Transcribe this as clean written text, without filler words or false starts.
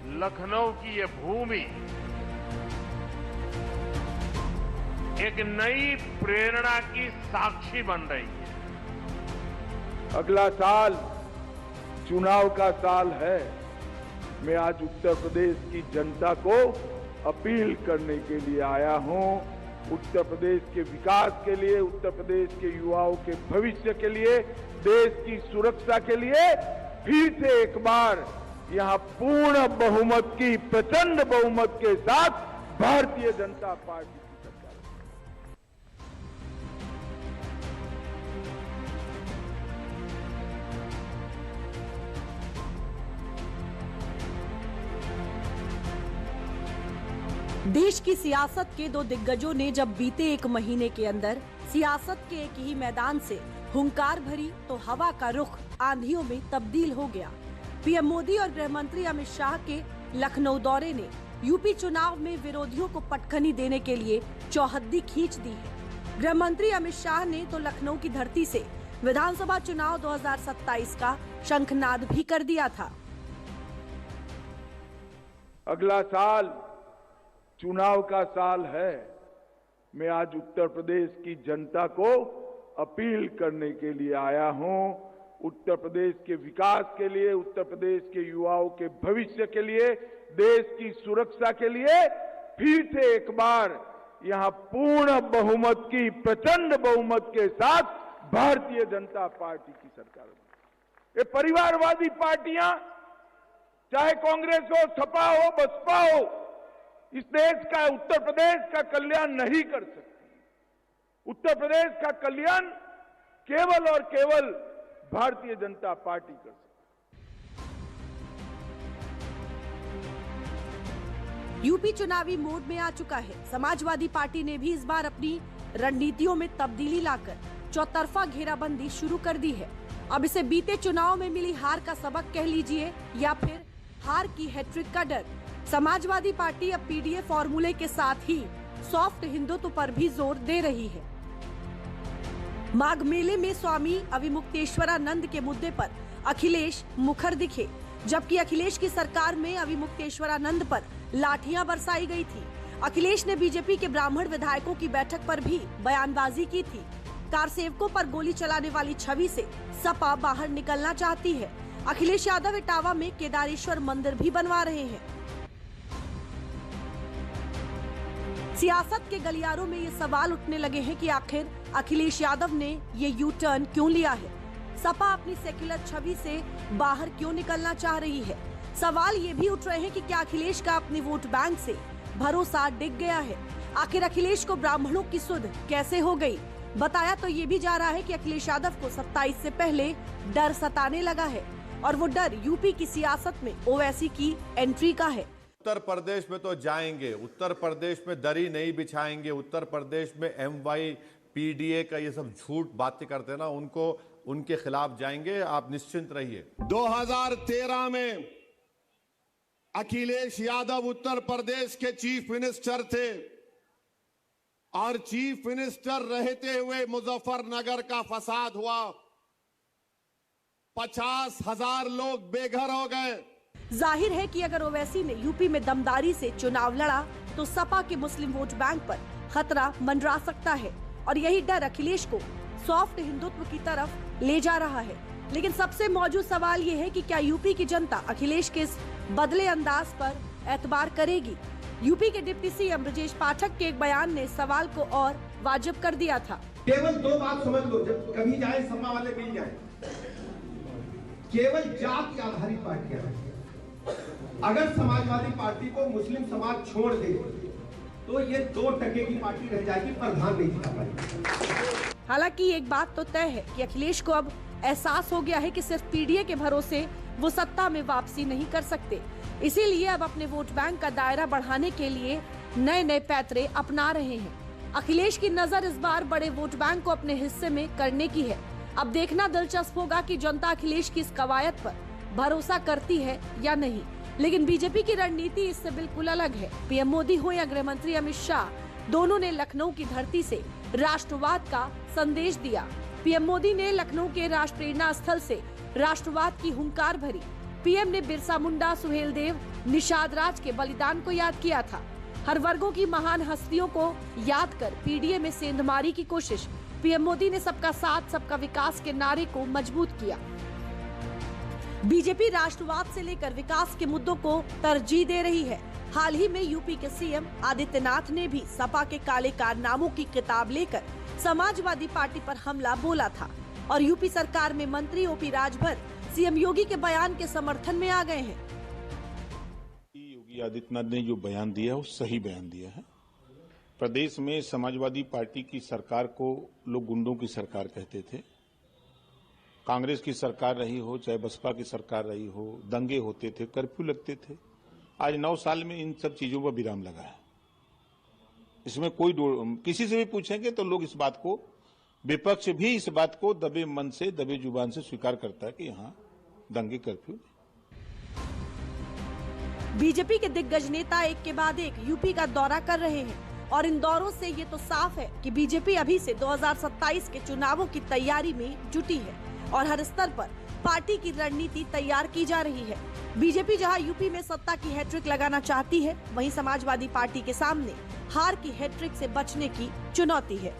लखनऊ की ये भूमि एक नई प्रेरणा की साक्षी बन रही है। अगला साल चुनाव का साल है। मैं आज उत्तर प्रदेश की जनता को अपील करने के लिए आया हूं। उत्तर प्रदेश के विकास के लिए, उत्तर प्रदेश के युवाओं के भविष्य के लिए, देश की सुरक्षा के लिए फिर से एक बार यहां पूर्ण बहुमत की, प्रचंड बहुमत के साथ भारतीय जनता पार्टी की सरकार। देश की सियासत के दो दिग्गजों ने जब बीते एक महीने के अंदर सियासत के एक ही मैदान से हुंकार भरी तो हवा का रुख आंधियों में तब्दील हो गया। पीएम मोदी और गृह मंत्री अमित शाह के लखनऊ दौरे ने यूपी चुनाव में विरोधियों को पटखनी देने के लिए चौहद्दी खींच दी है। गृह मंत्री अमित शाह ने तो लखनऊ की धरती से विधानसभा चुनाव 2027 का शंखनाद भी कर दिया था। अगला साल चुनाव का साल है। मैं आज उत्तर प्रदेश की जनता को अपील करने के लिए आया हूं। उत्तर प्रदेश के विकास के लिए, उत्तर प्रदेश के युवाओं के भविष्य के लिए, देश की सुरक्षा के लिए फिर से एक बार यहां पूर्ण बहुमत की, प्रचंड बहुमत के साथ भारतीय जनता पार्टी की सरकार। ये परिवारवादी पार्टियां, चाहे कांग्रेस हो, सपा हो, बसपा हो, इस देश का, उत्तर प्रदेश का कल्याण नहीं कर सकती। उत्तर प्रदेश का कल्याण केवल और केवल भारतीय जनता पार्टी कर सकती। यूपी चुनावी मोड में आ चुका है। समाजवादी पार्टी ने भी इस बार अपनी रणनीतियों में तब्दीली लाकर चौतरफा घेराबंदी शुरू कर दी है। अब इसे बीते चुनाव में मिली हार का सबक कह लीजिए या फिर हार की हैट्रिक का डर। समाजवादी पार्टी अब पीडीए फॉर्मूले के साथ ही सॉफ्ट हिंदुत्व पर भी जोर दे रही है। माघ मेले में स्वामी अविमुक्तेश्वरानंद के मुद्दे पर अखिलेश मुखर दिखे, जबकि अखिलेश की सरकार में अविमुक्तेश्वरानंद पर लाठियां बरसाई गई थी। अखिलेश ने बीजेपी के ब्राह्मण विधायकों की बैठक पर भी बयानबाजी की थी। कार सेवकों पर गोली चलाने वाली छवि से सपा बाहर निकलना चाहती है। अखिलेश यादव इटावा में केदारेश्वर मंदिर भी बनवा रहे हैं। सियासत के गलियारों में ये सवाल उठने लगे हैं कि आखिर अखिलेश यादव ने ये यू टर्न क्यों लिया है। सपा अपनी सेक्युलर छवि से बाहर क्यों निकलना चाह रही है। सवाल ये भी उठ रहे हैं कि क्या अखिलेश का अपने वोट बैंक से भरोसा डिग गया है। आखिर अखिलेश को ब्राह्मणों की सुध कैसे हो गई। बताया तो ये भी जा रहा है कि अखिलेश यादव को 27 से पहले डर सताने लगा है और वो डर यूपी की सियासत में ओवैसी की एंट्री का है। उत्तर प्रदेश में तो जाएंगे, उत्तर प्रदेश में दरी नहीं बिछाएंगे। उत्तर प्रदेश में एमवाई पीडीए का ये सब झूठ बातें करते हैं ना, उनके खिलाफ जाएंगे, आप निश्चिंत रहिए। 2013 में अखिलेश यादव उत्तर प्रदेश के चीफ मिनिस्टर थे और चीफ मिनिस्टर रहते हुए मुजफ्फरनगर का फसाद हुआ, 50,000 लोग बेघर हो गए। जाहिर है कि अगर ओवैसी ने यूपी में दमदारी से चुनाव लड़ा तो सपा के मुस्लिम वोट बैंक पर खतरा मंडरा सकता है और यही डर अखिलेश को सॉफ्ट हिंदुत्व की तरफ ले जा रहा है। लेकिन सबसे मौजूद सवाल ये है कि क्या यूपी की जनता अखिलेश के इस बदले अंदाज पर एतबार करेगी। यूपी के डिप्टी सीएम ब्रजेश पाठक के एक बयान ने सवाल को और वाजिब कर दिया था। केवल दो बात समझ लो, जब कभी जाए सपा वाले मिल जाए, केवल जाति आधारित पार्टियां, अगर समाजवादी पार्टी को मुस्लिम समाज छोड़ दे तो ये 2% की पार्टी रह जाएगी, प्रधान नहीं जिता पाएगी। हालांकि एक बात तो तय है कि अखिलेश को अब एहसास हो गया है कि सिर्फ पीडीए के भरोसे वो सत्ता में वापसी नहीं कर सकते। इसीलिए अब अपने वोट बैंक का दायरा बढ़ाने के लिए नए नए पैतरे अपना रहे हैं। अखिलेश की नजर इस बार बड़े वोट बैंक को अपने हिस्से में करने की है। अब देखना दिलचस्प होगा कि जनता अखिलेश की इस कवायद पर भरोसा करती है या नहीं। लेकिन बीजेपी की रणनीति इससे बिल्कुल अलग है। पीएम मोदी हो या गृह मंत्री अमित शाह, दोनों ने लखनऊ की धरती से राष्ट्रवाद का संदेश दिया। पीएम मोदी ने लखनऊ के राष्ट्र प्रेरणा स्थल से राष्ट्रवाद की हुंकार भरी। पीएम ने बिरसा मुंडा, सुहेलदेव निषाद राज के बलिदान को याद किया था। हर वर्गों की महान हस्तियों को याद कर पीडीए में सेंधमारी की कोशिश। पीएम मोदी ने सबका साथ सबका विकास के नारे को मजबूत किया। बीजेपी राष्ट्रवाद से लेकर विकास के मुद्दों को तरजीह दे रही है। हाल ही में यूपी के सीएम आदित्यनाथ ने भी सपा के काले कारनामों की किताब लेकर समाजवादी पार्टी पर हमला बोला था और यूपी सरकार में मंत्री ओपी राजभर सीएम योगी के बयान के समर्थन में आ गए हैं। योगी आदित्यनाथ ने जो बयान दिया है वो सही बयान दिया है। प्रदेश में समाजवादी पार्टी की सरकार को लोग गुंडों की सरकार कहते थे। कांग्रेस की सरकार रही हो चाहे बसपा की सरकार रही हो, दंगे होते थे, कर्फ्यू लगते थे। आज 9 साल में इन सब चीजों पर विराम लगा है। इसमें कोई किसी से भी पूछेंगे तो लोग इस बात को, विपक्ष भी इस बात को दबे मन से दबे जुबान से स्वीकार करता है कि यहाँ दंगे कर्फ्यू। बीजेपी के दिग्गज नेता एक के बाद एक यूपी का दौरा कर रहे हैं और इन दौरों से ये तो साफ है कि बीजेपी अभी से 2027 के चुनावों की तैयारी में जुटी है और हर स्तर पर पार्टी की रणनीति तैयार की जा रही है। बीजेपी जहां यूपी में सत्ता की हैट्रिक लगाना चाहती है, वहीं समाजवादी पार्टी के सामने हार की हैट्रिक से बचने की चुनौती है।